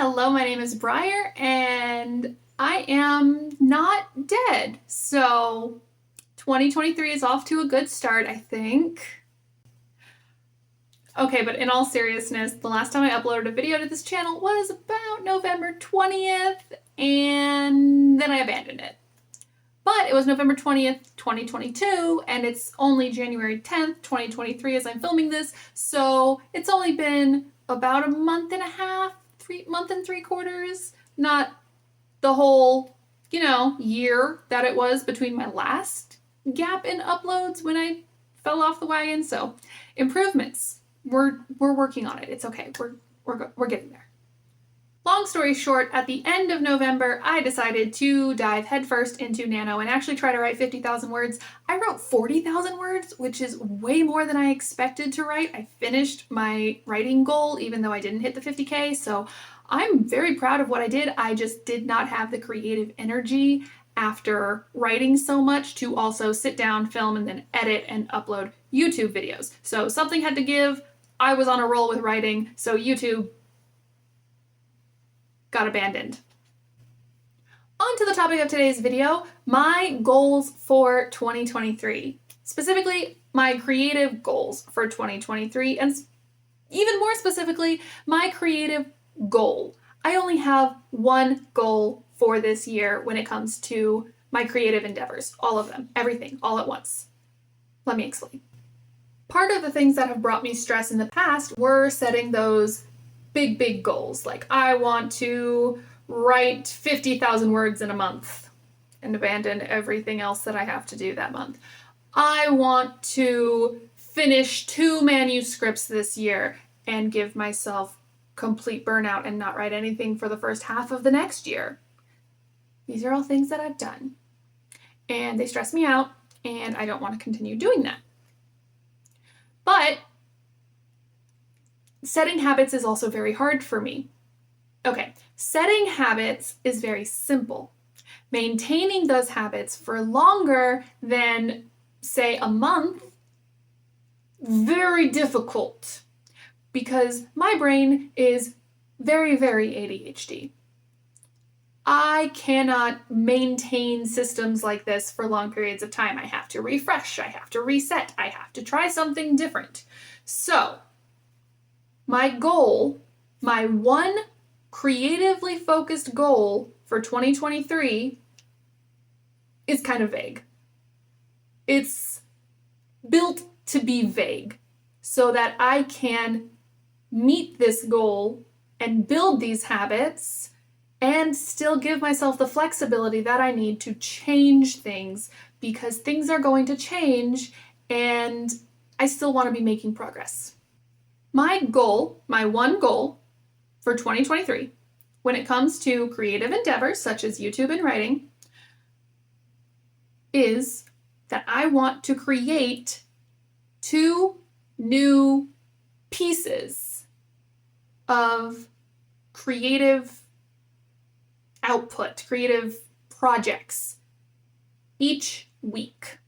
Hello, my name is Briar, and I am not dead. So 2023 is off to a good start, I think. Okay, but in all seriousness, the last time I uploaded a video to this channel was about November 20th, and then I abandoned it. But it was November 20th, 2022, and it's only January 10th, 2023 as I'm filming this, so it's only been about a month and a half, month and 3/4, not the whole, year that it was between my last gap in uploads when I fell off the wagon. So improvements. We're working on it. It's okay. We're getting there. Long story short, at the end of November, I decided to dive headfirst into Nano and actually try to write 50,000 words. I wrote 40,000 words, which is way more than I expected to write. I finished my writing goal, even though I didn't hit the 50K, so I'm very proud of what I did. I just did not have the creative energy after writing so much to also sit down, film, and then edit and upload YouTube videos. So something had to give. I was on a roll with writing, so YouTube got abandoned. On to the topic of today's video, my goals for 2023. Specifically, my creative goals for 2023, and even more specifically, my creative goal. I only have one goal for this year when it comes to my creative endeavors. All of them, everything, all at once. Let me explain. Part of the things that have brought me stress in the past were setting those big goals. Like, I want to write 50,000 words in a month and abandon everything else that I have to do that month. I want to finish 2 manuscripts this year and give myself complete burnout and not write anything for the first half of the next year. These are all things that I've done, and they stress me out, and I don't want to continue doing that. But setting habits is also very hard for me. Okay, setting habits is very simple. Maintaining those habits for longer than, say, a month, very difficult, because my brain is very ADHD. I cannot maintain systems like this for long periods of time. I have to refresh, I have to reset, I have to try something different. So, my goal, my one creatively focused goal for 2023 is kind of vague. It's built to be vague so that I can meet this goal and build these habits and still give myself the flexibility that I need to change things, because things are going to change and I still want to be making progress. My goal, my one goal for 2023, when it comes to creative endeavors such as YouTube and writing, is that I want to create 2 new pieces of creative output, creative projects each week.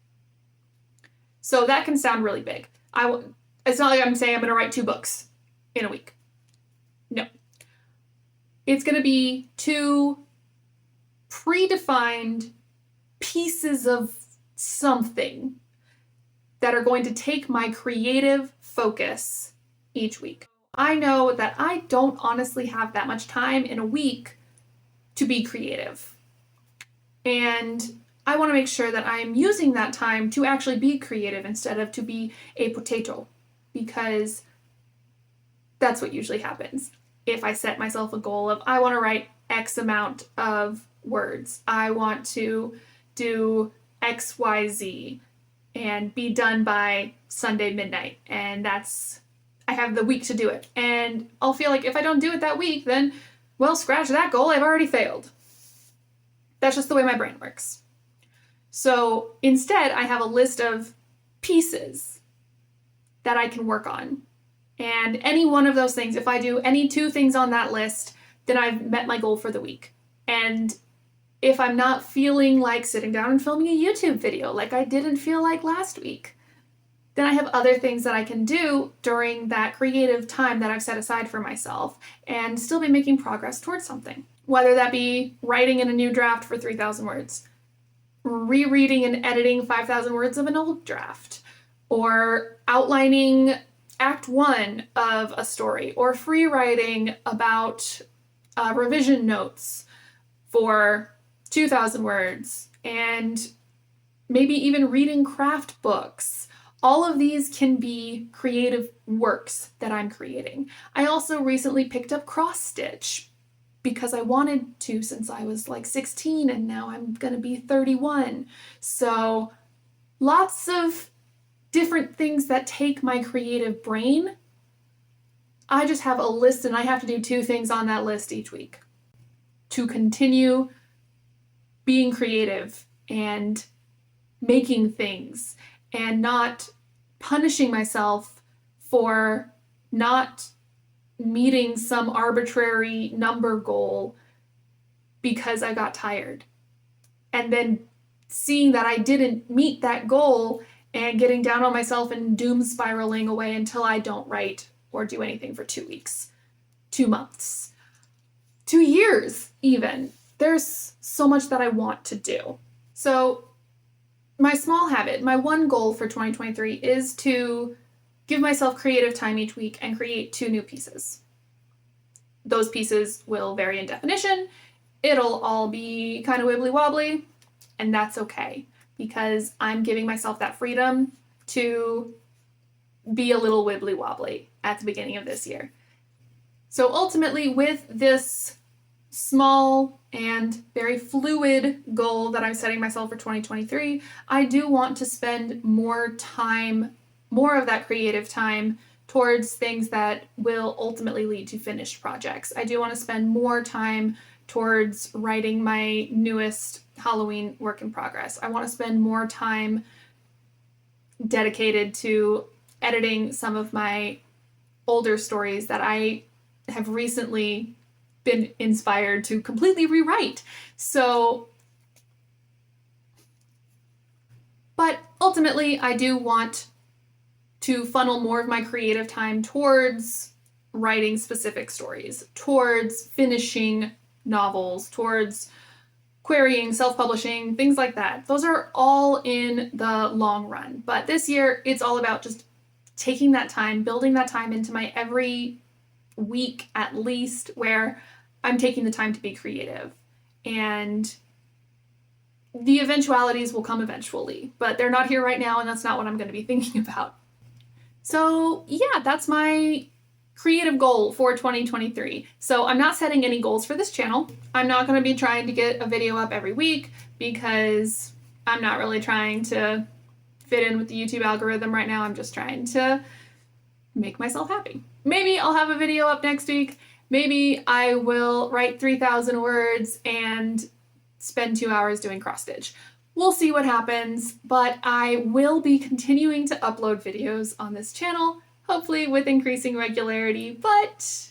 So that can sound really big. It's not like I'm saying I'm going to write 2 books in a week. No. It's going to be 2 predefined pieces of something that are going to take my creative focus each week. I know that I don't honestly have that much time in a week to be creative. And I want to make sure that I am using that time to actually be creative instead of to be a potato, because that's what usually happens. If I set myself a goal of, I want to write X amount of words, I want to do XYZ and be done by Sunday midnight, and I have the week to do it. And I'll feel like if I don't do it that week, then, well, scratch that goal, I've already failed. That's just the way my brain works. So instead, I have a list of pieces that I can work on. And any one of those things, if I do any 2 things on that list, then I've met my goal for the week. And if I'm not feeling like sitting down and filming a YouTube video like I didn't feel like last week, then I have other things that I can do during that creative time that I've set aside for myself and still be making progress towards something. Whether that be writing in a new draft for 3,000 words, rereading and editing 5,000 words of an old draft, or outlining act 1 of a story, or free writing about revision notes for 2,000 words, and maybe even reading craft books. All of these can be creative works that I'm creating. I also recently picked up cross stitch because I wanted to since I was like 16 and now I'm gonna be 31. So lots of different things that take my creative brain. I just have a list and I have to do 2 things on that list each week to continue being creative and making things and not punishing myself for not meeting some arbitrary number goal because I got tired. And then seeing that I didn't meet that goal and getting down on myself and doom spiraling away until I don't write or do anything for 2 weeks, 2 months, 2 years even. There's so much that I want to do. So my small habit, my one goal for 2023 is to give myself creative time each week and create 2 new pieces. Those pieces will vary in definition. It'll all be kind of wibbly wobbly, and that's okay because I'm giving myself that freedom to be a little wibbly wobbly at the beginning of this year. So ultimately, with this small and very fluid goal that I'm setting myself for 2023, I do want to spend more time, more of that creative time towards things that will ultimately lead to finished projects. I do want to spend more time towards writing my newest Halloween work in progress. I want to spend more time dedicated to editing some of my older stories that I have recently been inspired to completely rewrite. So, but ultimately, I do want to funnel more of my creative time towards writing specific stories, towards finishing novels, towards querying, self-publishing, things like that. Those are all in the long run. But this year, it's all about just taking that time, building that time into my every week at least, where I'm taking the time to be creative. And the eventualities will come eventually, but they're not here right now, and that's not what I'm going to be thinking about. So yeah, that's my creative goal for 2023. So I'm not setting any goals for this channel. I'm not going to be trying to get a video up every week because I'm not really trying to fit in with the YouTube algorithm right now. I'm just trying to make myself happy. Maybe I'll have a video up next week. Maybe I will write 3,000 words and spend 2 hours doing cross stitch. We'll see what happens, but I will be continuing to upload videos on this channel, hopefully with increasing regularity, but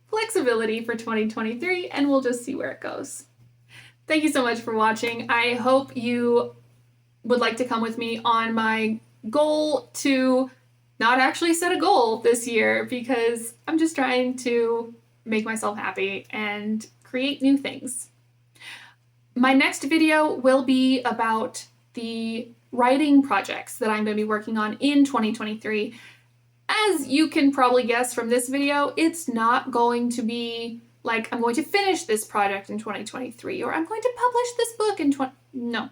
flexibility for 2023, and we'll just see where it goes. Thank you so much for watching. I hope you would like to come with me on my goal to not actually set a goal this year because I'm just trying to make myself happy and create new things. My next video will be about the writing projects that I'm going to be working on in 2023. As you can probably guess from this video, it's not going to be like I'm going to finish this project in 2023 or I'm going to publish this book in no.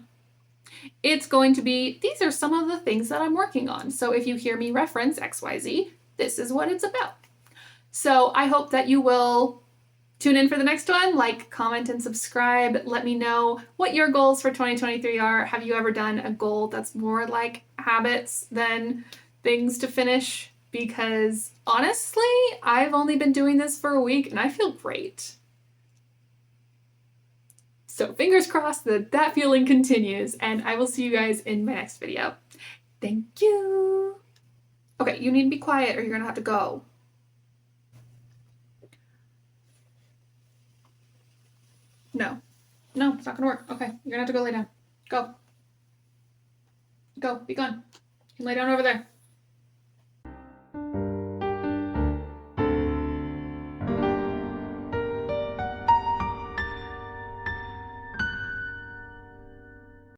It's going to be, these are some of the things that I'm working on. So if you hear me reference XYZ, this is what it's about. So I hope that you will tune in for the next one, like, comment, and subscribe. Let me know what your goals for 2023 are. Have you ever done a goal that's more like habits than things to finish? Because honestly, I've only been doing this for a week and I feel great. So fingers crossed that that feeling continues, and I will see you guys in my next video. Thank you. Okay, you need to be quiet or you're gonna have to go. No, it's not gonna work. Okay, you're gonna have to go lay down. Go. Go, be gone. Lay down over there.